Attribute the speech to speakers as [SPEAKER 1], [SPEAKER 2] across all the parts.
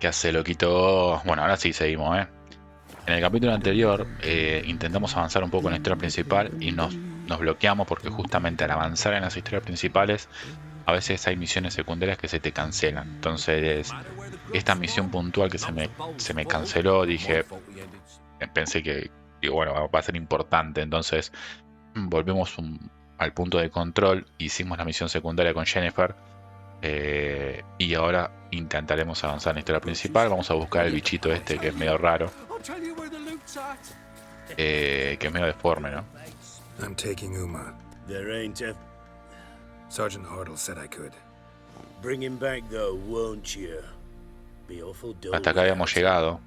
[SPEAKER 1] ¿Qué hace, loquito? Bueno, ahora sí seguimos, ¿eh? En el capítulo anterior intentamos avanzar un poco en la historia principal y nos bloqueamos porque justamente al avanzar en las historias principales a veces hay misiones secundarias que se te cancelan. Entonces, esta misión puntual que se me canceló, dije, pensé que, bueno, va a ser importante. Entonces, volvemos al punto de control, hicimos la misión secundaria con Jennifer. Y ahora intentaremos avanzar en la historia principal. Vamos a buscar el bichito este que es medio raro, que es medio deforme, ¿no?
[SPEAKER 2] I'm taking Uma.
[SPEAKER 3] There ain't a...
[SPEAKER 2] Sergeant Hartle said I could.
[SPEAKER 3] Bring him back though, won't you? Be awful dull
[SPEAKER 1] Hasta acá habíamos
[SPEAKER 3] without him.
[SPEAKER 1] llegado.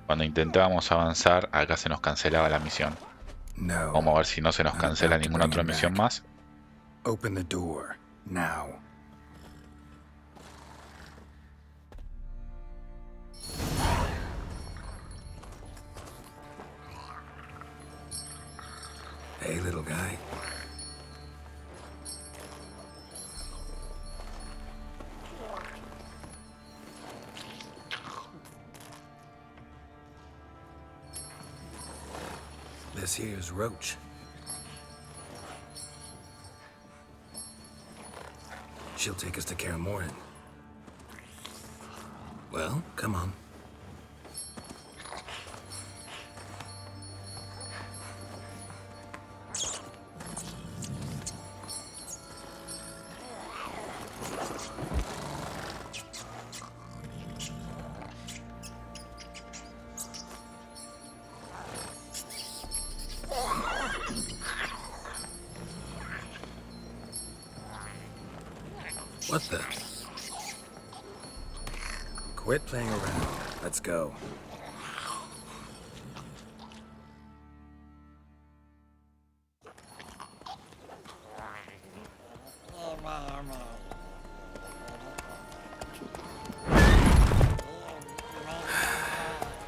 [SPEAKER 1] Cuando intentábamos avanzar, acá se nos cancelaba la misión.
[SPEAKER 2] No.
[SPEAKER 1] Vamos a ver si no se nos
[SPEAKER 2] I'm
[SPEAKER 1] cancela
[SPEAKER 2] about to
[SPEAKER 1] ninguna
[SPEAKER 2] bring
[SPEAKER 1] otra
[SPEAKER 2] him
[SPEAKER 1] misión
[SPEAKER 2] back.
[SPEAKER 1] más.
[SPEAKER 2] Open the door. Now. Hey, little guy. This here's Roach. She'll take us to Kaer Morhen. Well, come on. What the? Quit playing around. Let's go.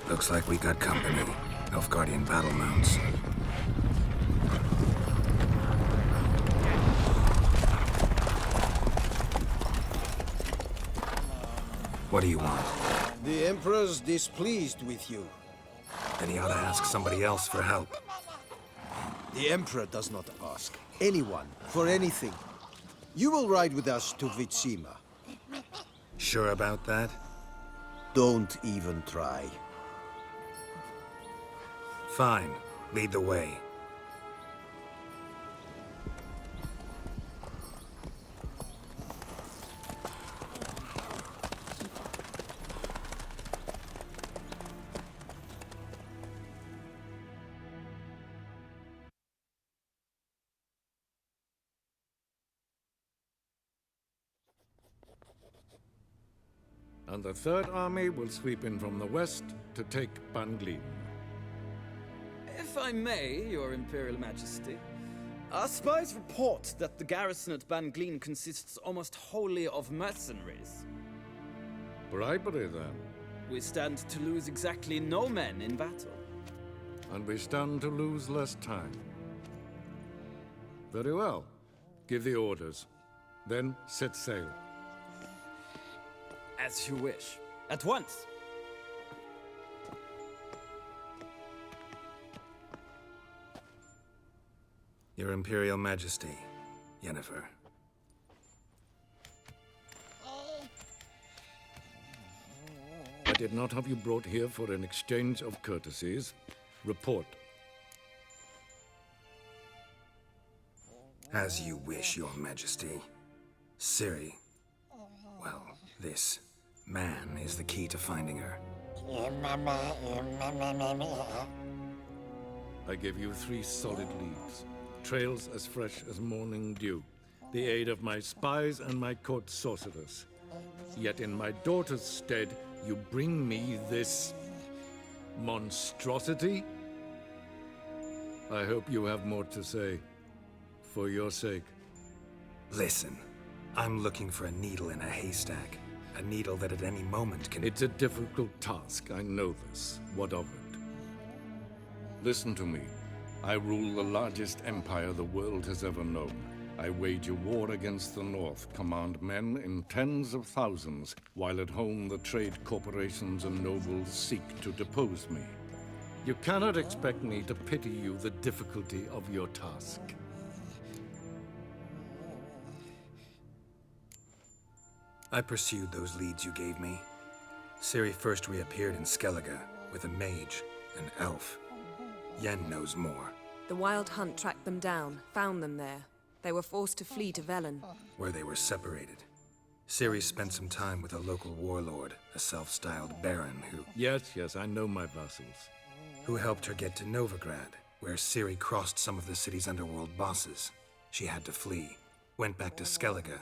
[SPEAKER 2] Looks like we got company. Nilfgaardian battle mounts. What do you want?
[SPEAKER 4] The Emperor's displeased with you.
[SPEAKER 2] Then he ought to ask somebody else for help.
[SPEAKER 4] The Emperor does not ask anyone for anything. You will ride with us to Vitsima.
[SPEAKER 2] Sure about that?
[SPEAKER 4] Don't even try.
[SPEAKER 2] Fine. Lead the way.
[SPEAKER 5] And the Third Army will sweep in from the west to take Banglin.
[SPEAKER 6] If I may, Your Imperial Majesty, our spies report that the garrison at Banglin consists almost wholly of mercenaries.
[SPEAKER 5] Bribery, then.
[SPEAKER 6] We stand to lose exactly no men in battle.
[SPEAKER 5] And we stand to lose less time. Very well. Give the orders. Then set sail.
[SPEAKER 6] As you wish. At once.
[SPEAKER 2] Your Imperial Majesty, Yennefer.
[SPEAKER 5] I did not have you brought here for an exchange of courtesies. Report.
[SPEAKER 2] As you wish, Your Majesty. Ciri. Well, this man is the key to finding her.
[SPEAKER 5] I give you 3 solid leads. Trails as fresh as morning dew. The aid of my spies and my court sorcerers. Yet in my daughter's stead, you bring me this monstrosity? I hope you have more to say. For your sake.
[SPEAKER 2] Listen, I'm looking for a needle in a haystack. A needle that at any moment can...
[SPEAKER 5] It's a difficult task, I know this. What of it? Listen to me. I rule the largest empire the world has ever known. I wage a war against the North, command men in tens of thousands, while at home the trade corporations and nobles seek to depose me. You cannot expect me to pity you the difficulty of your task.
[SPEAKER 2] I pursued those leads you gave me. Ciri first reappeared in Skellige with a mage, an elf. Yen knows more.
[SPEAKER 7] The Wild Hunt tracked them down, found them there. They were forced to flee to Velen.
[SPEAKER 2] Where they were separated. Ciri spent some time with a local warlord, a self-styled baron
[SPEAKER 5] Yes, I know my vassals.
[SPEAKER 2] who helped her get to Novigrad, where Ciri crossed some of the city's underworld bosses. She had to flee, went back to Skellige,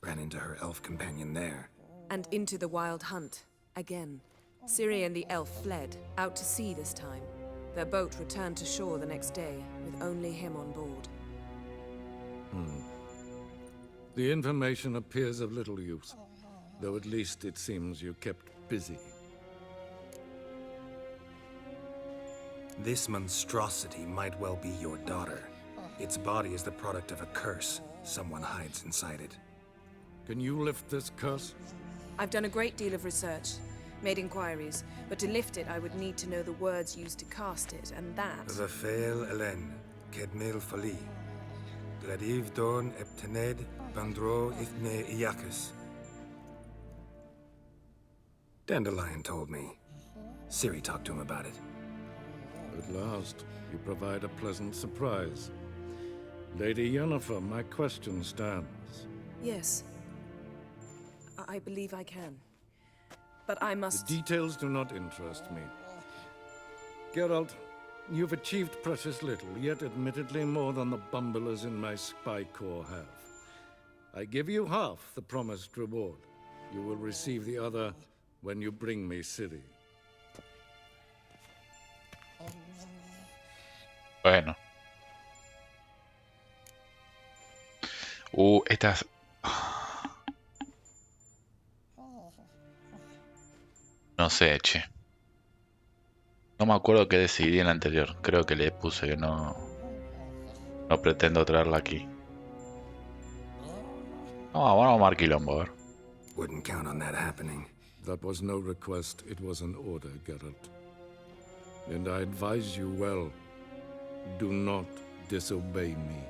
[SPEAKER 2] ran into her elf companion there.
[SPEAKER 7] And into the Wild Hunt, again. Ciri and the elf fled, out to sea this time. Their boat returned to shore the next day, with only him on board.
[SPEAKER 5] The information appears of little use, though at least it seems you kept busy.
[SPEAKER 2] This monstrosity might well be your daughter. Its body is the product of a curse. Someone hides inside it.
[SPEAKER 5] Can you lift this curse?
[SPEAKER 7] I've done a great deal of research, made inquiries, but to lift it I would need to know the words used to cast it, and that...
[SPEAKER 2] Vafael Elen, Kedmil Fali. Gladiv Dorn Eptened, Bandro Ithne Iacus. Dandelion told me. Ciri talked to him about it.
[SPEAKER 5] At last, you provide a pleasant surprise. Lady Yennefer, my question stands.
[SPEAKER 7] Yes. I believe I can. But I must...
[SPEAKER 5] The details do not interest me. Geralt, you've achieved precious little, yet admittedly more than the bumblers in my spy corps have. I give you half the promised reward. You will receive the other when you bring me Ciri.
[SPEAKER 1] Bueno. Estas... No sé, che. No me acuerdo qué decidí en la anterior. Creo que le puse que no pretendo traerla aquí. Vamos a armar quilombo, a ver.
[SPEAKER 2] Wouldn't count on that happening.
[SPEAKER 5] That was no request, it was an order, Geralt. And I advise you well, do not disobey me.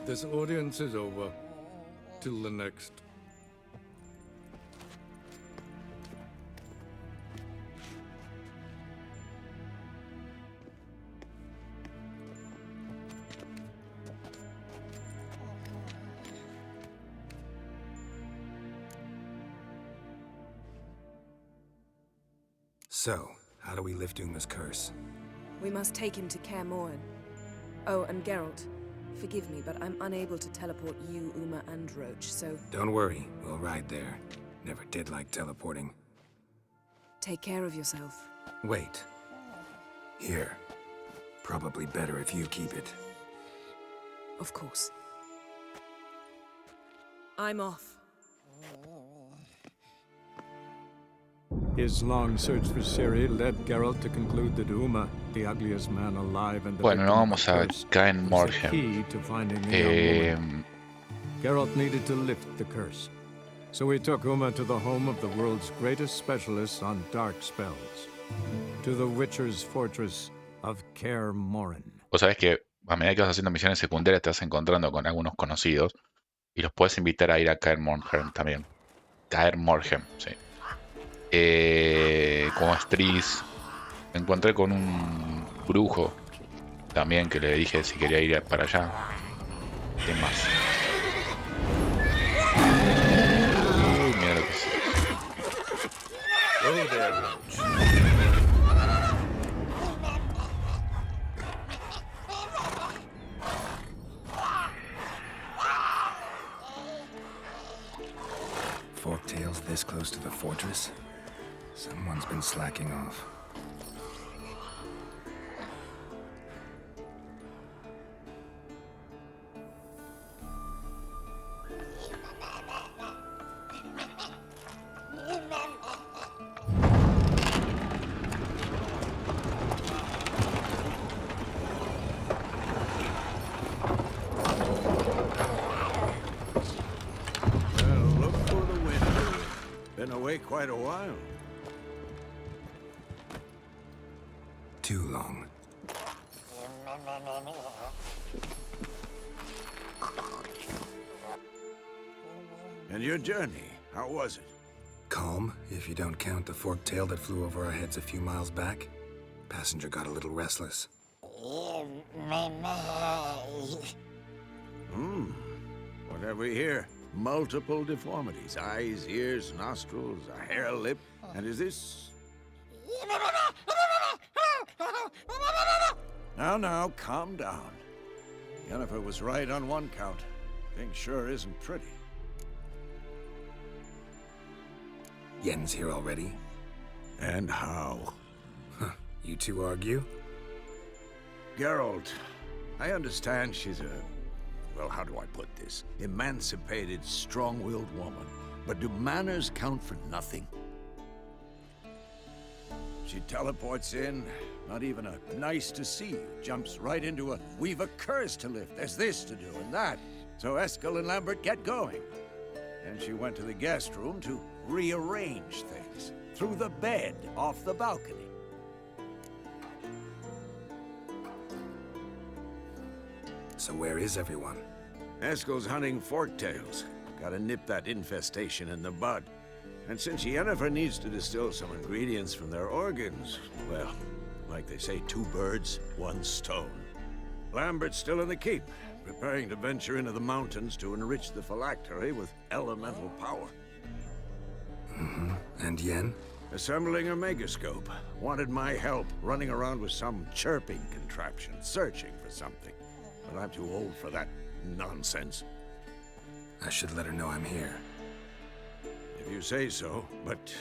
[SPEAKER 5] This audience is over. Till the next.
[SPEAKER 2] So, how do we lift Uma's curse?
[SPEAKER 7] We must take him to Kaer Morhen. Oh, and Geralt, forgive me, but I'm unable to teleport you, Uma, and Roach, so...
[SPEAKER 2] Don't worry, we'll ride there. Never did like teleporting.
[SPEAKER 7] Take care of yourself.
[SPEAKER 2] Wait. Here. Probably better if you keep it.
[SPEAKER 7] Of course. I'm off.
[SPEAKER 8] His long search for Ciri led Geralt to conclude that Uma, the ugliest man alive and the
[SPEAKER 1] Bueno, no
[SPEAKER 8] victim of
[SPEAKER 1] vamos
[SPEAKER 8] the
[SPEAKER 1] a
[SPEAKER 8] curse,
[SPEAKER 1] Caer
[SPEAKER 8] was the
[SPEAKER 1] Morhen.
[SPEAKER 8] key to finding the young woman. Geralt needed to lift the curse, so he took Uma to the home of the world's greatest specialists on dark spells, to the Witcher's fortress of Kaer Morhen.
[SPEAKER 1] Vos sabés que a medida que vas haciendo misiones secundarias te vas encontrando con algunos conocidos y los puedes invitar a ir a Caer Morhen también. Caer Morhen, sí. Como Stris, me encontré con un brujo también que le dije si quería ir para allá. ¿Quién más? Mira lo que es.
[SPEAKER 3] Oh there, Roach.
[SPEAKER 2] Forktails this close to the fortress? Someone's been slacking off.
[SPEAKER 4] Been away quite a while.
[SPEAKER 2] Too long.
[SPEAKER 4] And your journey, how was it?
[SPEAKER 2] Calm, if you don't count the forked tail that flew over our heads a few miles back. Passenger got a little restless.
[SPEAKER 4] What have we here? Multiple deformities. Eyes, ears, nostrils, a hair lip. And is this... Now, calm down. Jennifer was right on one count. Thing sure isn't pretty.
[SPEAKER 2] Yen's here already?
[SPEAKER 4] And how?
[SPEAKER 2] You two argue?
[SPEAKER 4] Geralt, I understand she's a... Well, how do I put this? Emancipated, strong-willed woman. But do manners count for nothing? She teleports in, not even a nice to see you, jumps right into a we've a curse to lift, there's this to do and that. So Eskel and Lambert get going. And she went to the guest room to rearrange things. Through the bed, off the balcony.
[SPEAKER 2] So where is everyone?
[SPEAKER 4] Eskel's hunting forktails. Gotta nip that infestation in the bud. And since Yennefer needs to distill some ingredients from their organs, well, like they say, 2 birds, 1 stone. Lambert's still in the keep, preparing to venture into the mountains to enrich the phylactery with elemental power.
[SPEAKER 2] And Yen?
[SPEAKER 4] Assembling a megascope. Wanted my help running around with some chirping contraption, searching for something. But I'm too old for that nonsense.
[SPEAKER 2] I should let her know I'm here.
[SPEAKER 4] If you say so, but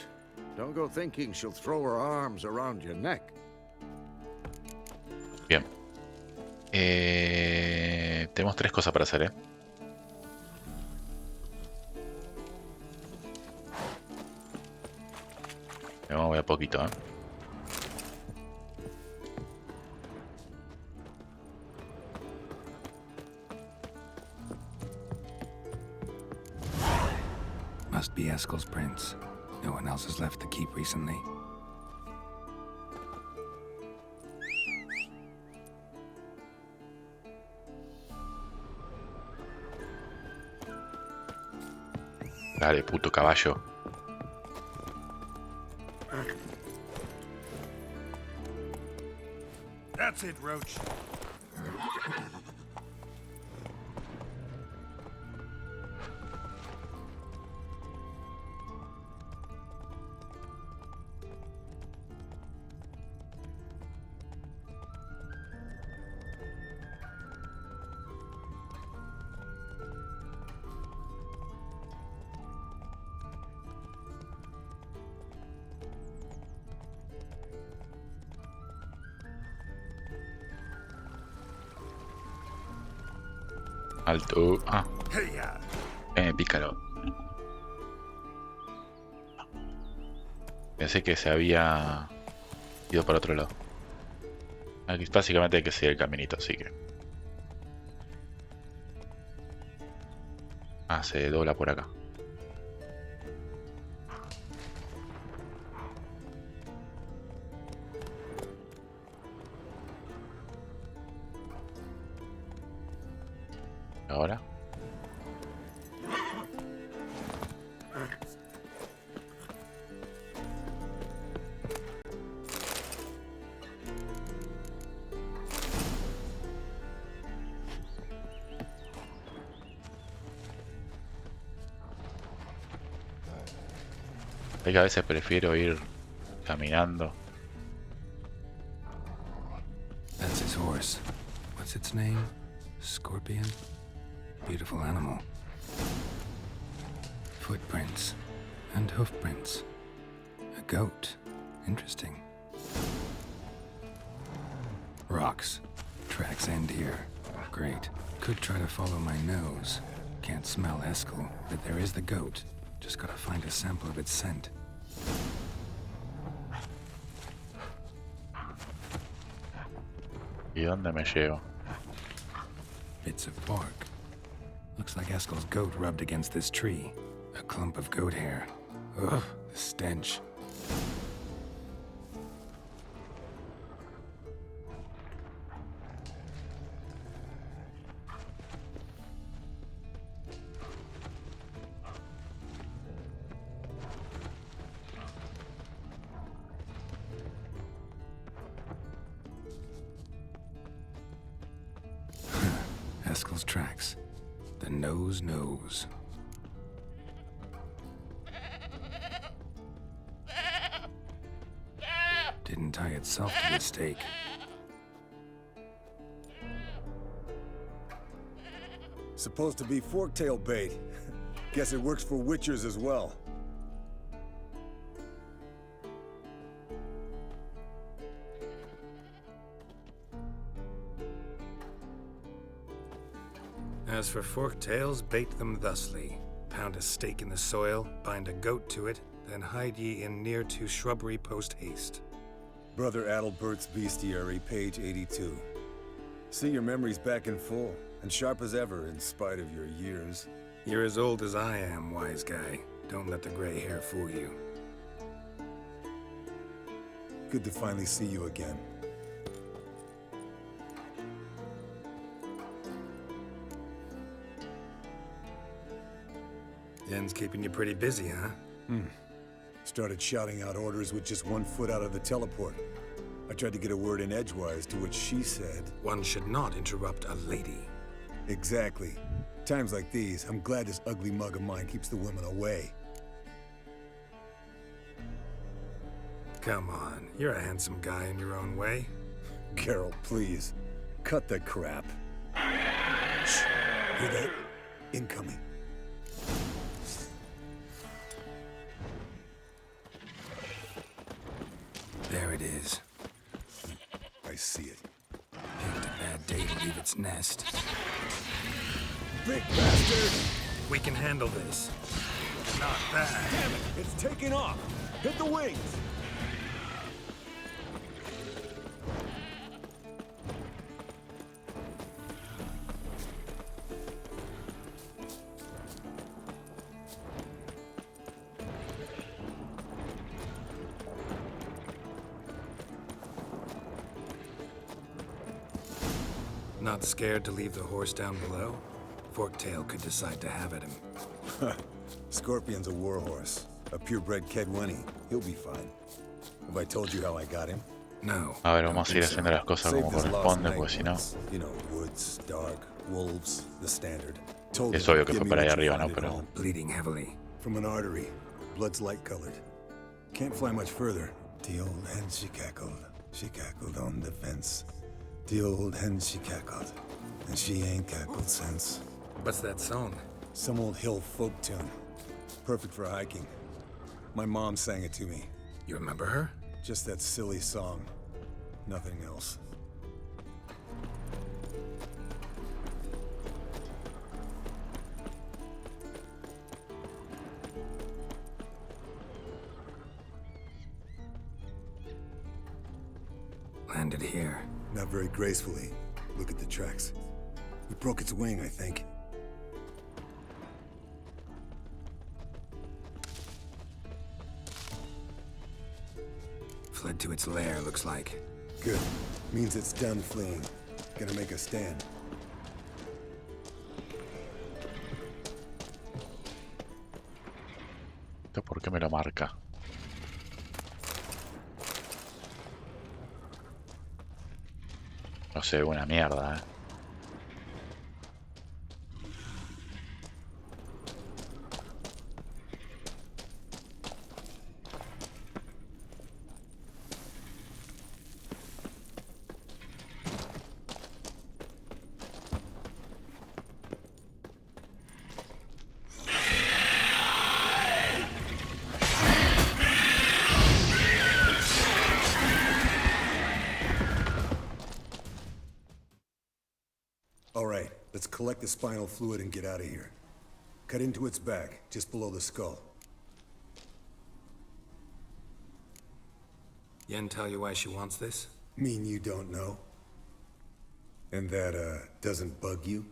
[SPEAKER 4] don't go thinking she'll throw her arms around your neck.
[SPEAKER 1] Bien. Tenemos 3 cosas para hacer, Me voy a poquito,
[SPEAKER 2] Must be Eskel's prints. No one else has left the keep recently.
[SPEAKER 1] Dale, puto caballo.
[SPEAKER 4] That's it, Roach.
[SPEAKER 1] Alto. Pícaro. Pensé que se había ido para otro lado. Aquí básicamente hay que seguir el caminito, así que... se dobla por acá. Ahora. Es que a veces prefiero ir caminando.
[SPEAKER 2] That's his horse. What's its name? Scorpion? Beautiful animal. Footprints and hoofprints. A goat. Interesting. Rocks. Tracks end here. Great. Could try to follow my nose. Can't smell Eskel, but there is the goat. Just gotta find a sample of its scent.
[SPEAKER 1] ¿Y dónde me llevo?
[SPEAKER 2] Bits of bark. Looks like Eskel's goat rubbed against this tree. A clump of goat hair. Ugh, the stench. Eskel's tracks. The nose knows. Didn't tie itself to the stake.
[SPEAKER 9] Supposed to be forktail bait. Guess it works for witchers as well.
[SPEAKER 2] As for forktails, bait them thusly. Pound a stake in the soil, bind a goat to it, then hide ye in near to shrubbery post haste.
[SPEAKER 9] Brother Adalbert's Bestiary, page 82. See your memories back in full, and sharp as ever in spite of your years.
[SPEAKER 2] You're as old as I am, wise guy. Don't let the gray hair fool you.
[SPEAKER 9] Good to finally see you again.
[SPEAKER 2] Yen's keeping you pretty busy, huh?
[SPEAKER 9] Started shouting out orders with just 1 foot out of the teleport. I tried to get a word in edgewise, to which she said...
[SPEAKER 2] One should not interrupt a lady.
[SPEAKER 9] Exactly. Times like these, I'm glad this ugly mug of mine keeps the women away.
[SPEAKER 2] Come on, you're a handsome guy in your own way.
[SPEAKER 9] Carol, please. Cut the crap. Shh. Hear that? Incoming.
[SPEAKER 2] There it is.
[SPEAKER 9] I see it.
[SPEAKER 2] Picked a bad day to leave its nest.
[SPEAKER 9] Big bastard!
[SPEAKER 2] We can handle this. Not bad.
[SPEAKER 9] Damn it! It's taking off! Hit the wings!
[SPEAKER 2] Not scared to leave the horse down below? Forktail could decide to have at him.
[SPEAKER 9] Scorpion's a warhorse. A purebred Kedwenny. He'll be fine. Have I told you how I got him?
[SPEAKER 2] No.
[SPEAKER 1] A ver, vamos a ir haciendo las cosas como corresponde, porque si no...
[SPEAKER 9] You know, woods, dark, wolves, the standard.
[SPEAKER 1] Es obvio que fue para allá arriba, ¿no? Pero...
[SPEAKER 2] Bleeding heavily.
[SPEAKER 9] From an artery. Blood's light colored. Can't fly much further. The old hen, she cackled on the fence. The old hen, she cackled. And she ain't cackled since.
[SPEAKER 2] What's that song?
[SPEAKER 9] Some old hill folk tune. Perfect for hiking. My mom sang it to me.
[SPEAKER 2] You remember her?
[SPEAKER 9] Just that silly song. Nothing else.
[SPEAKER 2] Landed here.
[SPEAKER 9] Not very gracefully. Look at the tracks. We broke its wing, I think.
[SPEAKER 2] Fled to its lair, looks like.
[SPEAKER 9] Good. Means it's done fleeing. Gonna make a stand.
[SPEAKER 1] ¿Esto por qué me lo marca? No sé, una mierda, eh.
[SPEAKER 9] Alright, let's collect the spinal fluid and get out of here. Cut into its back, just below the skull.
[SPEAKER 2] Yen tell you why she wants this?
[SPEAKER 9] Mean you don't know? And that, doesn't bug you?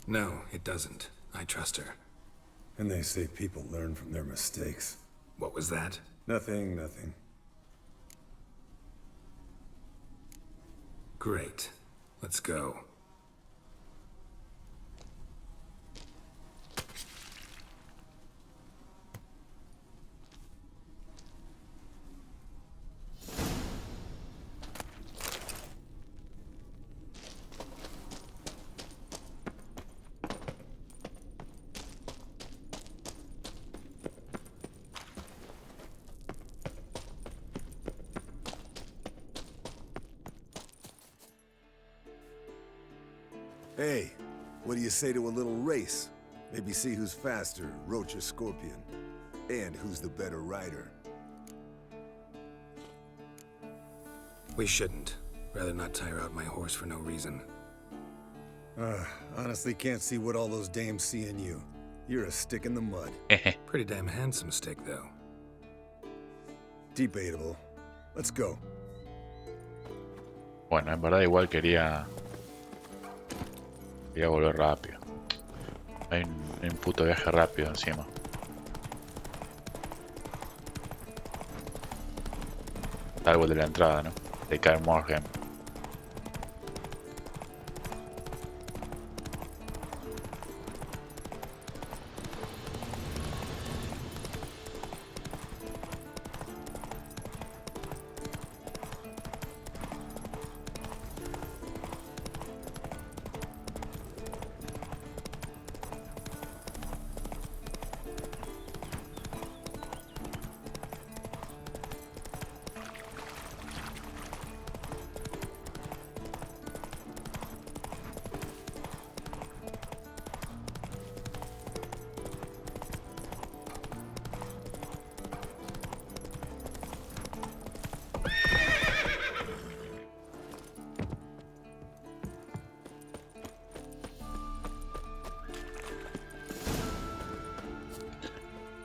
[SPEAKER 2] No, it doesn't. I trust her.
[SPEAKER 9] And they say people learn from their mistakes.
[SPEAKER 2] What was that?
[SPEAKER 9] Nothing, nothing.
[SPEAKER 2] Great. Let's go.
[SPEAKER 9] Hey, what do you say to a little race? Maybe see who's faster, Roach or Scorpion. And who's the better rider.
[SPEAKER 2] We shouldn't. Rather not tire out my horse for no reason.
[SPEAKER 9] Honestly can't see what all those dames see in you. You're a stick in the mud.
[SPEAKER 2] Pretty damn handsome stick, though.
[SPEAKER 9] Debatable. Let's go.
[SPEAKER 1] Bueno, en verdad igual quería volver rápido. Hay un puto viaje rápido encima. Algo de la entrada, ¿no? De Kaer Morhen.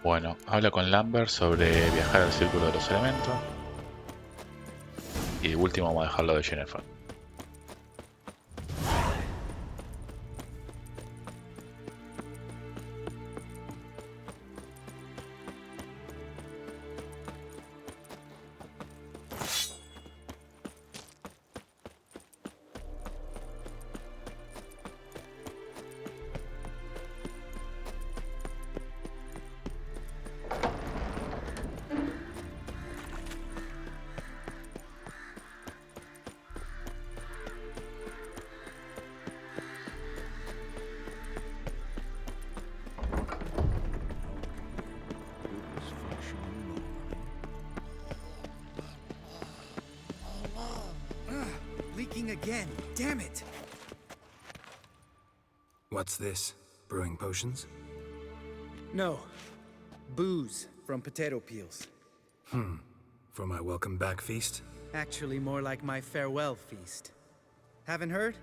[SPEAKER 1] Bueno, habla con Lambert sobre viajar al círculo de los elementos. Y último vamos a dejarlo de Jennifer.
[SPEAKER 10] Again, damn it!
[SPEAKER 2] What's this? Brewing potions?
[SPEAKER 10] No. Booze from potato peels.
[SPEAKER 2] For my welcome back feast?
[SPEAKER 10] Actually, more like my farewell feast. Haven't heard?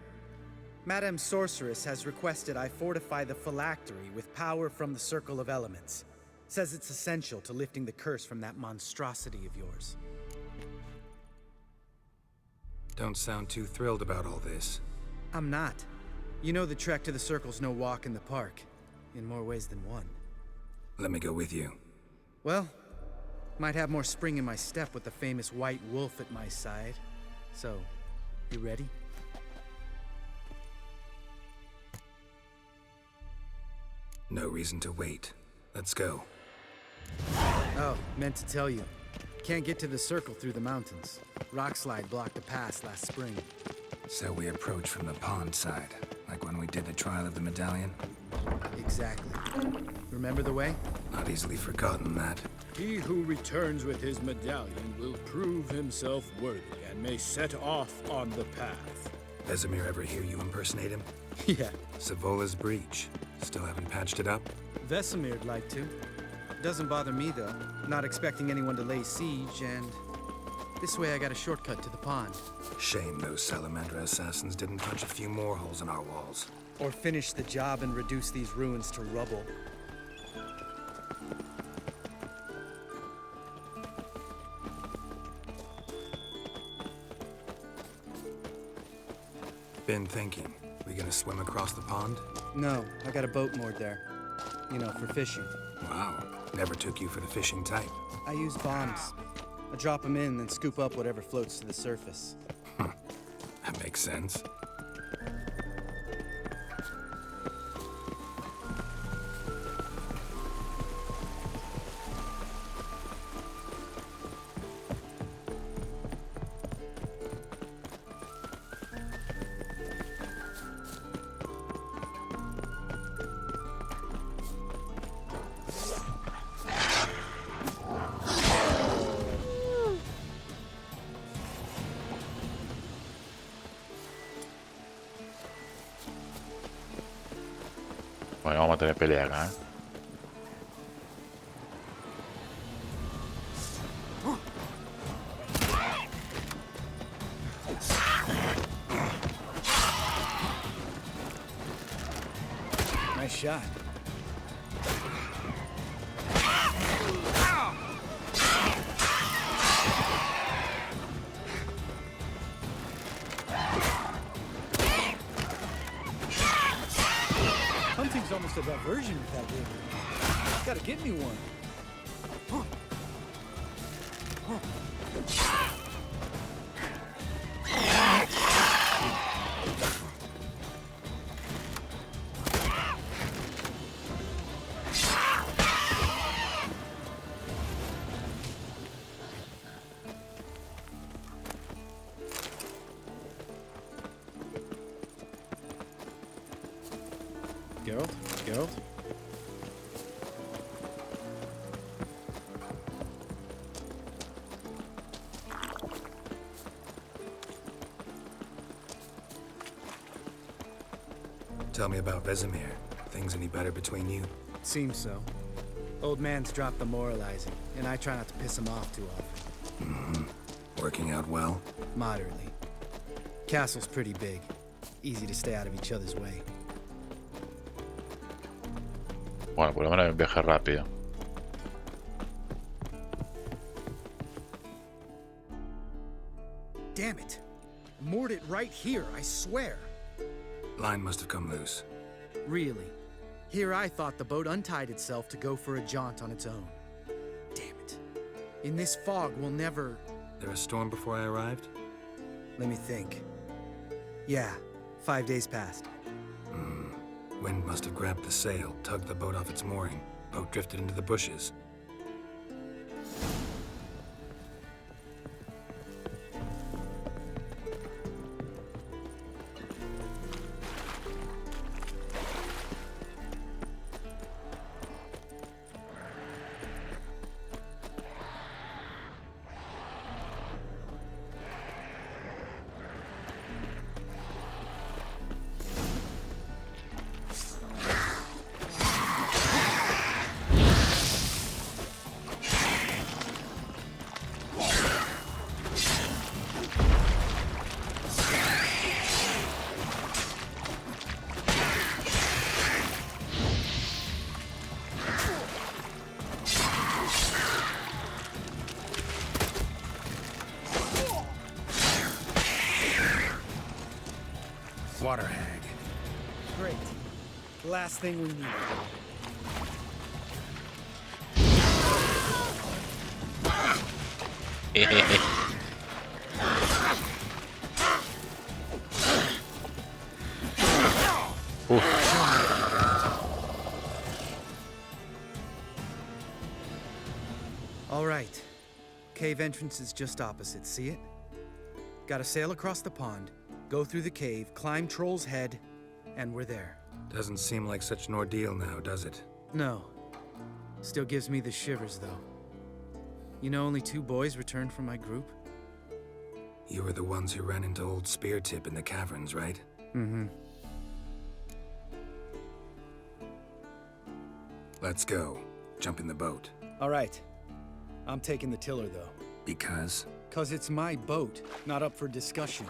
[SPEAKER 10] Madame Sorceress has requested I fortify the phylactery with power from the Circle of Elements. Says it's essential to lifting the curse from that monstrosity of yours.
[SPEAKER 2] Don't sound too thrilled about all this.
[SPEAKER 10] I'm not. You know the trek to the Circle's no walk in the park. In more ways than one.
[SPEAKER 2] Let me go with you.
[SPEAKER 10] Well, might have more spring in my step with the famous white wolf at my side. So, you ready?
[SPEAKER 2] No reason to wait. Let's go.
[SPEAKER 10] Oh, meant to tell you. Can't get to the Circle through the mountains. Rockslide blocked the pass last spring.
[SPEAKER 2] So we approach from the pond side, like when we did the trial of the medallion?
[SPEAKER 10] Exactly. Remember the way?
[SPEAKER 2] Not easily forgotten that.
[SPEAKER 3] He who returns with his medallion will prove himself worthy and may set off on the path.
[SPEAKER 2] Vesemir ever hear you impersonate him?
[SPEAKER 10] Yeah.
[SPEAKER 2] Savola's breach. Still haven't patched it up?
[SPEAKER 10] Vesemir'd like to. Doesn't bother me, though. Not expecting anyone to lay siege, and this way I got a shortcut to the pond.
[SPEAKER 2] Shame those Salamander assassins didn't punch a few more holes in our walls.
[SPEAKER 10] Or finish the job and reduce these ruins to rubble.
[SPEAKER 2] Been thinking. We gonna swim across the pond?
[SPEAKER 10] No, I got a boat moored there. You know, for fishing.
[SPEAKER 2] Wow. Never took you for the fishing type.
[SPEAKER 10] I use bombs. I drop them in, then scoop up whatever floats to the surface.
[SPEAKER 2] That makes sense.
[SPEAKER 1] Bueno, vamos a tener pelea acá, ¿eh?
[SPEAKER 10] Nice shot. Hunting's almost a diversion with that game. Gotta get me one. Geralt?
[SPEAKER 2] Tell me about Vesemir. Things any better between you?
[SPEAKER 10] Seems so. Old man's dropped the moralizing, and I try not to piss him off too often.
[SPEAKER 2] Mm-hmm. Working out well?
[SPEAKER 10] Moderately. Castle's pretty big. Easy to stay out of each other's way.
[SPEAKER 1] Bueno, por lo menos hay un viaje rápido.
[SPEAKER 10] Damn it! I moored it right here, I swear.
[SPEAKER 2] Line must have come loose.
[SPEAKER 10] Really? Here I thought the boat untied itself to go for a jaunt on its own. Damn it. In this fog, we'll never...
[SPEAKER 2] There a storm before I arrived?
[SPEAKER 10] Let me think. Yeah, 5 days passed.
[SPEAKER 2] Wind must have grabbed the sail, tugged the boat off its mooring. Boat drifted into the bushes.
[SPEAKER 10] Water hag. Great. Last thing we need. All right. Cave entrance is just opposite. See it? Gotta sail across the pond, go through the cave, climb Troll's Head, and we're there.
[SPEAKER 2] Doesn't seem like such an ordeal now, does it?
[SPEAKER 10] No. Still gives me the shivers, though. You know only 2 boys returned from my group?
[SPEAKER 2] You were the ones who ran into old Speartip in the caverns, right?
[SPEAKER 10] Mm-hmm.
[SPEAKER 2] Let's go. Jump in the boat.
[SPEAKER 10] All right. I'm taking the tiller, though.
[SPEAKER 2] Because?
[SPEAKER 10] 'Cause it's my boat, not up for discussion.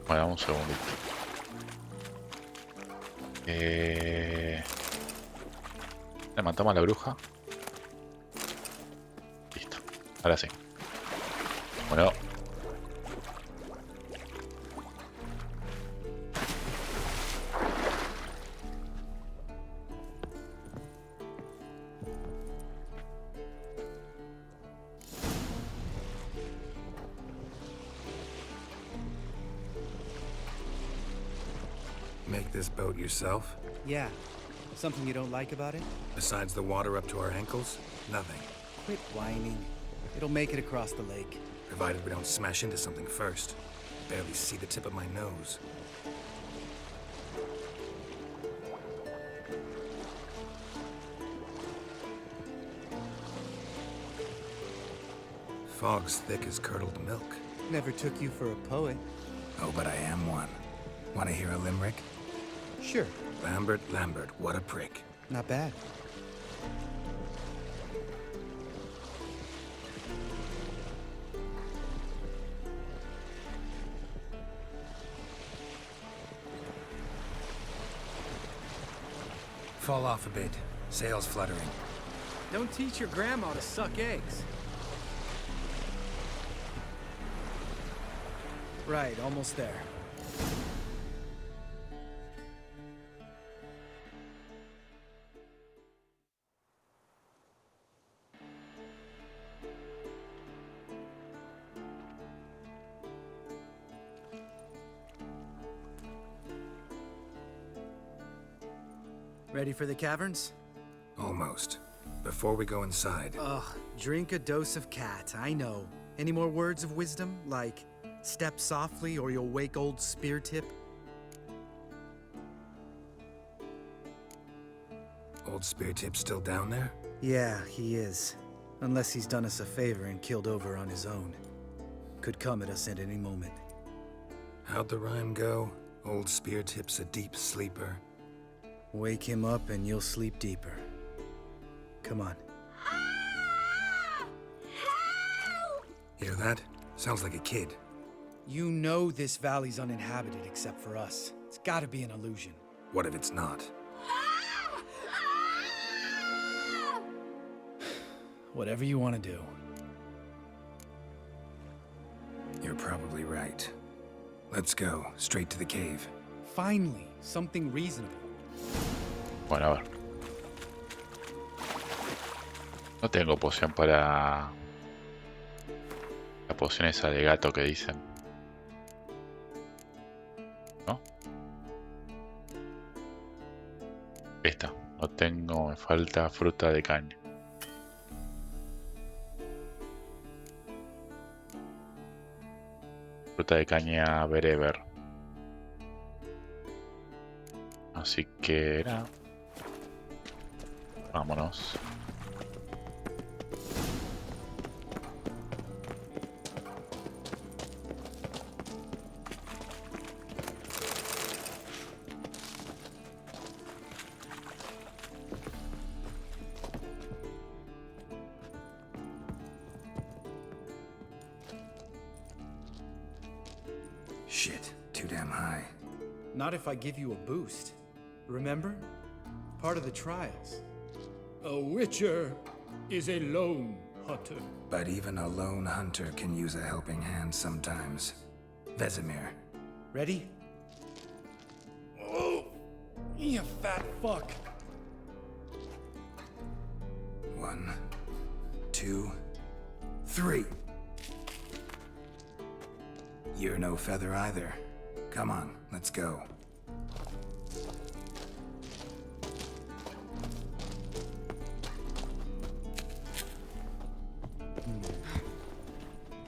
[SPEAKER 1] Bueno, un segundo. Le matamos a la bruja. Listo. Ahora sí. Bueno.
[SPEAKER 2] this boat yourself?
[SPEAKER 10] Yeah. Something you don't like about it?
[SPEAKER 2] Besides the water up to our ankles? Nothing.
[SPEAKER 10] Quit whining. It'll make it across the lake.
[SPEAKER 2] Provided we don't smash into something first. Barely see the tip of my nose. Fog's thick as curdled milk.
[SPEAKER 10] Never took you for a poet.
[SPEAKER 2] Oh, but I am one. Want to hear a limerick?
[SPEAKER 10] Sure.
[SPEAKER 2] Lambert, Lambert, what a prick.
[SPEAKER 10] Not bad.
[SPEAKER 2] Fall off a bit. Sails fluttering.
[SPEAKER 10] Don't teach your grandma to suck eggs. Right, almost there. Ready for the caverns?
[SPEAKER 2] Almost. Before we go inside...
[SPEAKER 10] Ugh, drink a dose of cat, I know. Any more words of wisdom, like step softly or you'll wake old spear tip?
[SPEAKER 2] Old spear tip still down there?
[SPEAKER 10] Yeah, he is. Unless he's done us a favor and killed over on his own. Could come at us at any moment.
[SPEAKER 2] How'd the rhyme go? Old spear tip's a deep sleeper.
[SPEAKER 10] Wake him up and you'll sleep deeper. Come on.
[SPEAKER 2] Hear that? Sounds like a kid.
[SPEAKER 10] You know this valley's uninhabited except for us. It's gotta be an illusion.
[SPEAKER 2] What if it's not?
[SPEAKER 10] Whatever you want to do.
[SPEAKER 2] You're probably right. Let's go, straight to the cave.
[SPEAKER 10] Finally, something reasonable.
[SPEAKER 1] Bueno, a ver. No tengo poción para... La poción esa de gato que dicen. ¿No? Esta. No tengo, me falta fruta de caña. Fruta de caña bereber. Así que nada. Vámonos.
[SPEAKER 2] Shit, too damn high.
[SPEAKER 10] Not if I give you a boost. Remember? Part of the trials.
[SPEAKER 3] A witcher is a lone hunter.
[SPEAKER 2] But even a lone hunter can use a helping hand sometimes. Vesemir.
[SPEAKER 10] Ready? Oh, you fat fuck.
[SPEAKER 2] 1, 2, 3. You're no feather either. Come on, let's go.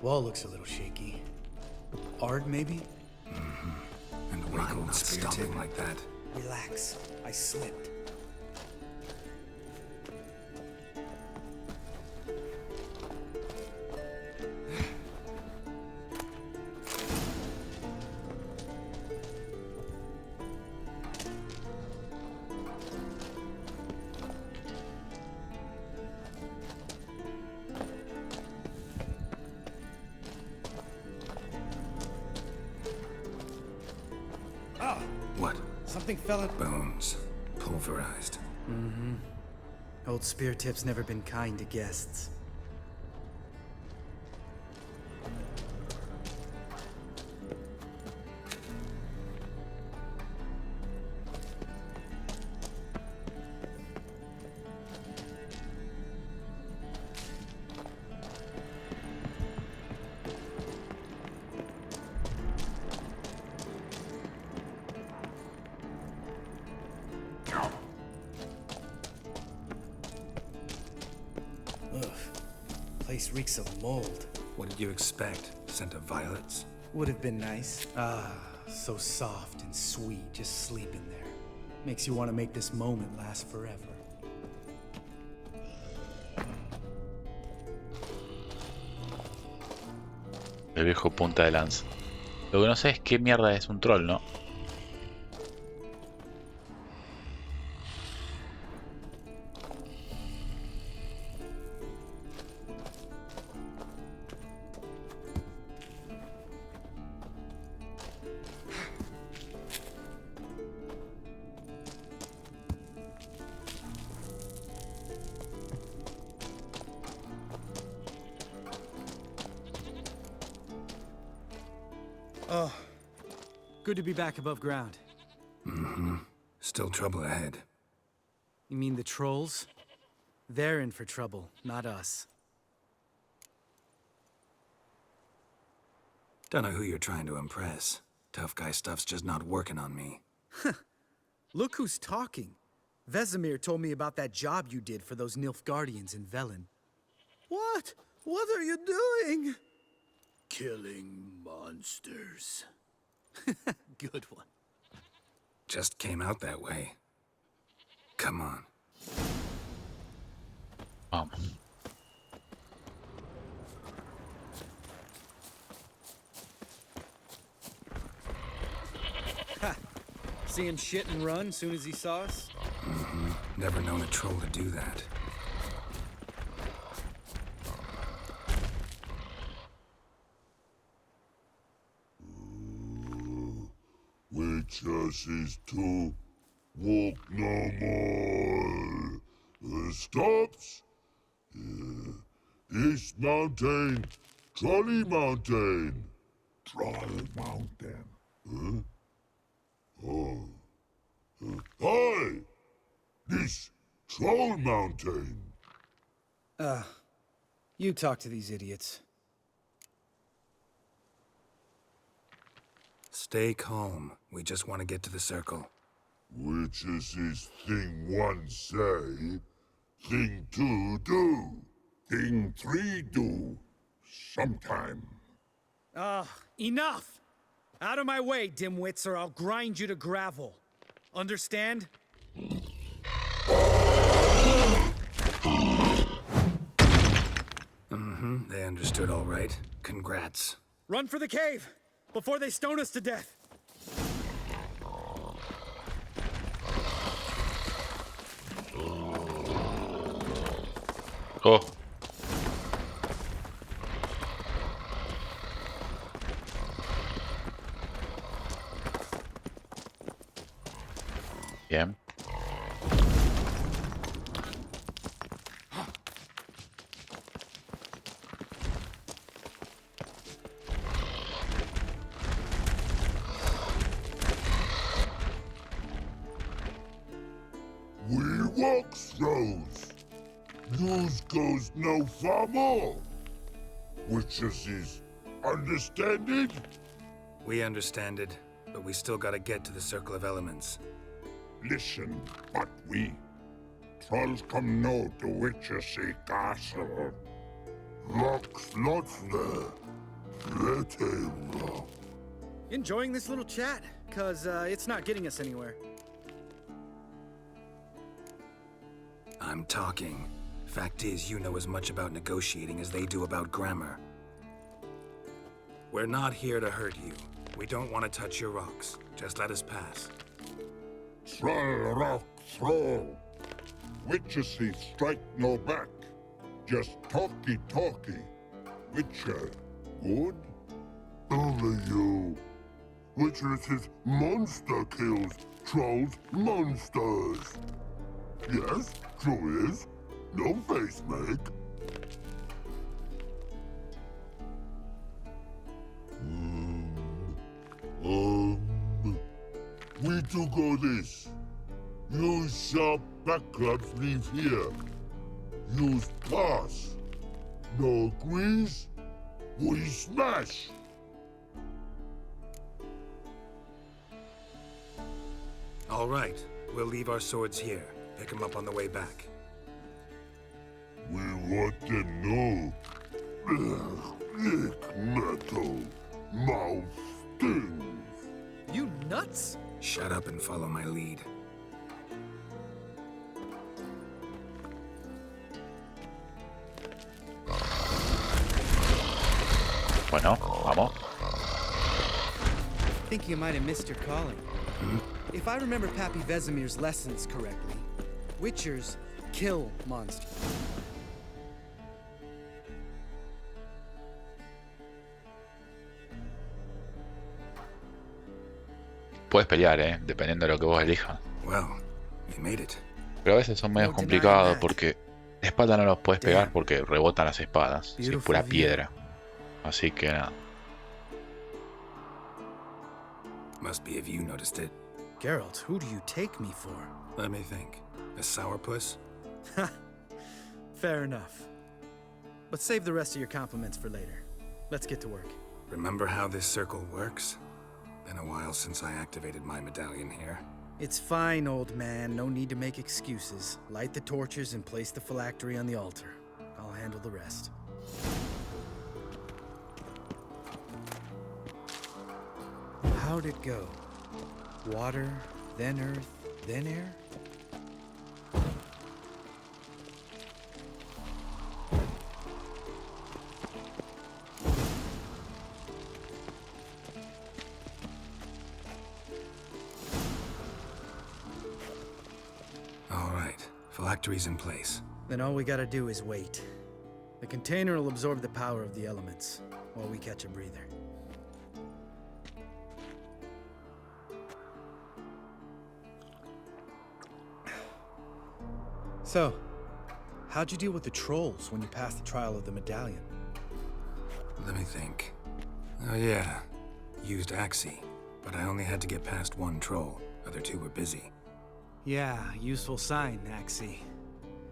[SPEAKER 10] Wall looks a little shaky. Ard, maybe?
[SPEAKER 2] And wake old spear tip like that.
[SPEAKER 10] Relax. I slipped.
[SPEAKER 2] What?
[SPEAKER 10] Something fell at...
[SPEAKER 2] Bones. Pulverized.
[SPEAKER 10] Old spear tip's never been kind to guests. place reeks of mold.
[SPEAKER 2] What did you expect? Scent of violets?
[SPEAKER 10] Would have been nice. Ah, so soft and sweet, just sleeping there. Makes you want to make this moment last forever.
[SPEAKER 1] El viejo punta de lanza. Lo que no sé es qué mierda es un troll, ¿no?
[SPEAKER 10] Oh, good to be back above ground.
[SPEAKER 2] Mm-hmm. Still trouble ahead.
[SPEAKER 10] You mean the trolls? They're in for trouble, not us.
[SPEAKER 2] Don't know who you're trying to impress. Tough guy stuff's just not working on me.
[SPEAKER 10] Look who's talking. Vesemir told me about that job you did for those Nilfgaardians in Velen. What? What are you doing?
[SPEAKER 3] Killing monsters.
[SPEAKER 10] Good one.
[SPEAKER 2] Just came out that way. Come on.
[SPEAKER 10] Ha! Seeing shit and run soon as he saw us?
[SPEAKER 2] Mm-hmm. Never known a troll to do that.
[SPEAKER 11] Witches is to walk no more. Stops. East Mountain, Trolley Mountain. Troll Mountain. Huh? Oh. Hi! This Troll Mountain.
[SPEAKER 10] You talk to these idiots.
[SPEAKER 2] Stay calm. We just want to get to the circle.
[SPEAKER 11] Which is this thing one say, thing two do, thing three do, sometime.
[SPEAKER 10] Enough! Out of my way, dimwits, or I'll grind you to gravel. Understand?
[SPEAKER 2] Mm-hmm, they understood all right. Congrats.
[SPEAKER 10] Run for the cave! Before they stone us to death!
[SPEAKER 1] Oh. Bien.
[SPEAKER 11] We walk throws. News goes no far more. Which is understand it?
[SPEAKER 2] We understand it, but we still gotta get to the Circle of Elements.
[SPEAKER 11] Listen, but we trolls come no to Witchersea Castle. Locks lots there. Let him know.
[SPEAKER 10] Enjoying this little chat? Cause it's not getting us anywhere.
[SPEAKER 2] I'm talking. Fact is, you know as much about negotiating as they do about grammar. We're not here to hurt you. We don't want to touch your rocks. Just let us pass.
[SPEAKER 11] Troll rock throw. Witchersea strike no back. Just talky. Witcher, good? Only you. Witchersea monster kills trolls monsters. Yes, true is. No face make. We do go this. Use sharp backlabs leave here. Use pass. No agrees? We smash.
[SPEAKER 2] All right, we'll leave our swords here. Pick them up on the way back.
[SPEAKER 11] We want them know. Ick metal. Mouth stings.
[SPEAKER 10] You nuts?
[SPEAKER 2] Shut up and follow my lead.
[SPEAKER 1] Bueno, vamos.
[SPEAKER 10] Think you might have missed your calling. If I remember Pappy Vesemir's lessons correctly, Witchers kill monsters.
[SPEAKER 1] Puedes pelear, dependiendo de lo que vos elijas.
[SPEAKER 2] Well, you made it.
[SPEAKER 1] Pero a veces son medio complicados porque la espada no los puedes pegar porque rebotan las espadas. Si es pura piedra. Así que nada.
[SPEAKER 2] Must be if you noticed it.
[SPEAKER 10] Geralt, who do you take me for?
[SPEAKER 2] Let me think. A sourpuss?
[SPEAKER 10] Fair enough. But save the rest of your compliments for later. Let's get to work.
[SPEAKER 2] Remember how this circle works? Been a while since I activated my medallion here.
[SPEAKER 10] It's fine, old man. No need to make excuses. Light the torches and place the phylactery on the altar. I'll handle the rest. How'd it go? Water, then earth, then air?
[SPEAKER 2] All right, phylactery's in place.
[SPEAKER 10] Then all we gotta do is wait. The container will absorb the power of the elements while we catch a breather. So, how'd you deal with the trolls when you passed the trial of the medallion?
[SPEAKER 2] Let me think. Oh yeah, used Axie, but I only had to get past one troll. Other two were busy.
[SPEAKER 10] Yeah, useful sign, Axie.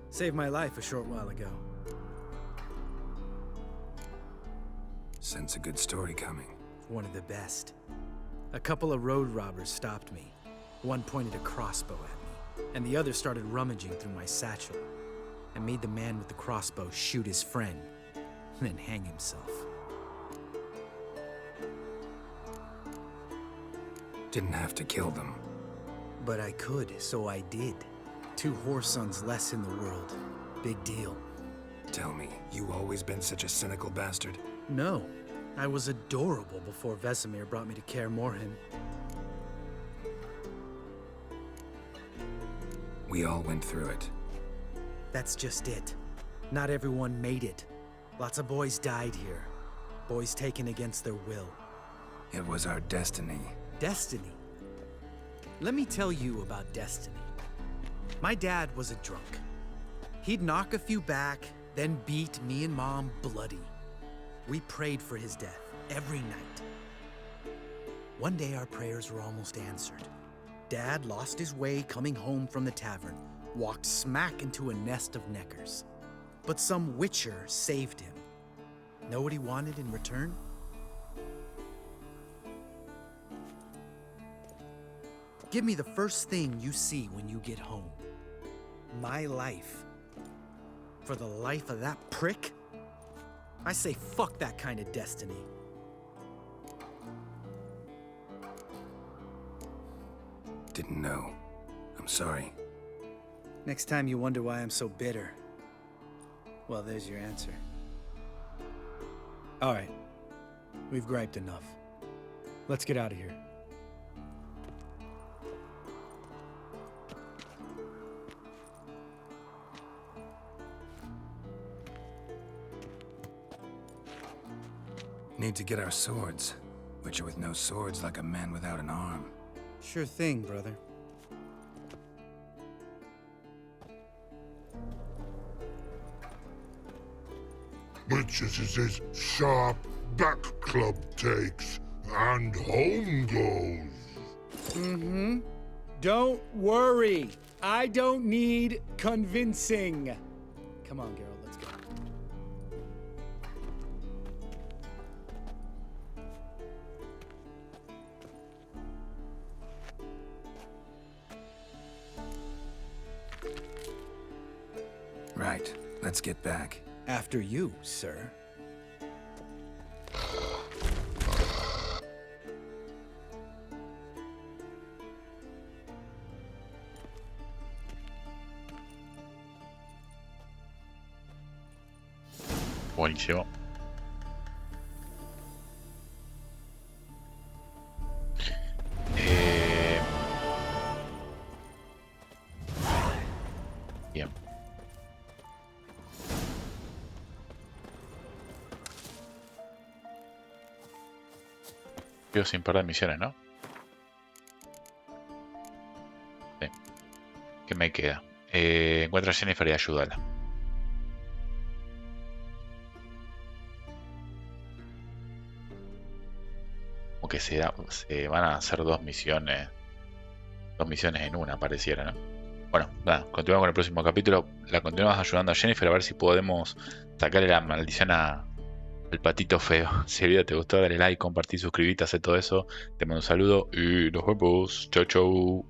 [SPEAKER 10] Saved my life a short while ago.
[SPEAKER 2] Sense a good story coming.
[SPEAKER 10] One of the best. A couple of road robbers stopped me. One pointed a crossbow at me, and the other started rummaging through my satchel. I made the man with the crossbow shoot his friend, then hang himself.
[SPEAKER 2] Didn't have to kill them.
[SPEAKER 10] But I could, so I did. 2 whoresons less in the world. Big deal.
[SPEAKER 2] Tell me, you always been such a cynical bastard?
[SPEAKER 10] No. I was adorable before Vesemir brought me to Kaer Morhen.
[SPEAKER 2] We all went through it.
[SPEAKER 10] That's just it. Not everyone made it. Lots of boys died here. Boys taken against their will.
[SPEAKER 2] It was our destiny.
[SPEAKER 10] Destiny? Let me tell you about destiny. My dad was a drunk. He'd knock a few back, then beat me and Mom bloody. We prayed for his death every night. One day our prayers were almost answered. Dad lost his way coming home from the tavern, walked smack into a nest of neckers. But some witcher saved him. Know what he wanted in return? Give me the first thing you see when you get home. My life. For the life of that prick? I say fuck that kind of destiny.
[SPEAKER 2] Didn't know. I'm sorry.
[SPEAKER 10] Next time you wonder why I'm so bitter, well, there's your answer. All right. We've griped enough. Let's get out of here.
[SPEAKER 2] Need to get our swords. Witcher with no swords like a man without an arm.
[SPEAKER 10] Sure thing, brother.
[SPEAKER 11] Witches is his sharp back club takes, and home goes.
[SPEAKER 3] Mm-hmm. Don't worry. I don't need convincing.
[SPEAKER 10] Come on, Geralt, let's go.
[SPEAKER 2] Right. Let's get back.
[SPEAKER 10] After you, sir.
[SPEAKER 1] Buenísimo. Bien. Quedo sin perder misiones, ¿no? Sí. ¿Qué me queda? Encuentra a Jennifer y ayúdala. Como que se van a hacer dos misiones en una, pareciera, ¿no? Bueno, nada, continuamos con el próximo capítulo. La continuamos ayudando a Jennifer a ver si podemos sacarle la maldición al patito feo. Si el video te gustó, dale like, compartir, suscribirte, hacer todo eso. Te mando un saludo y nos vemos. Chau, chau.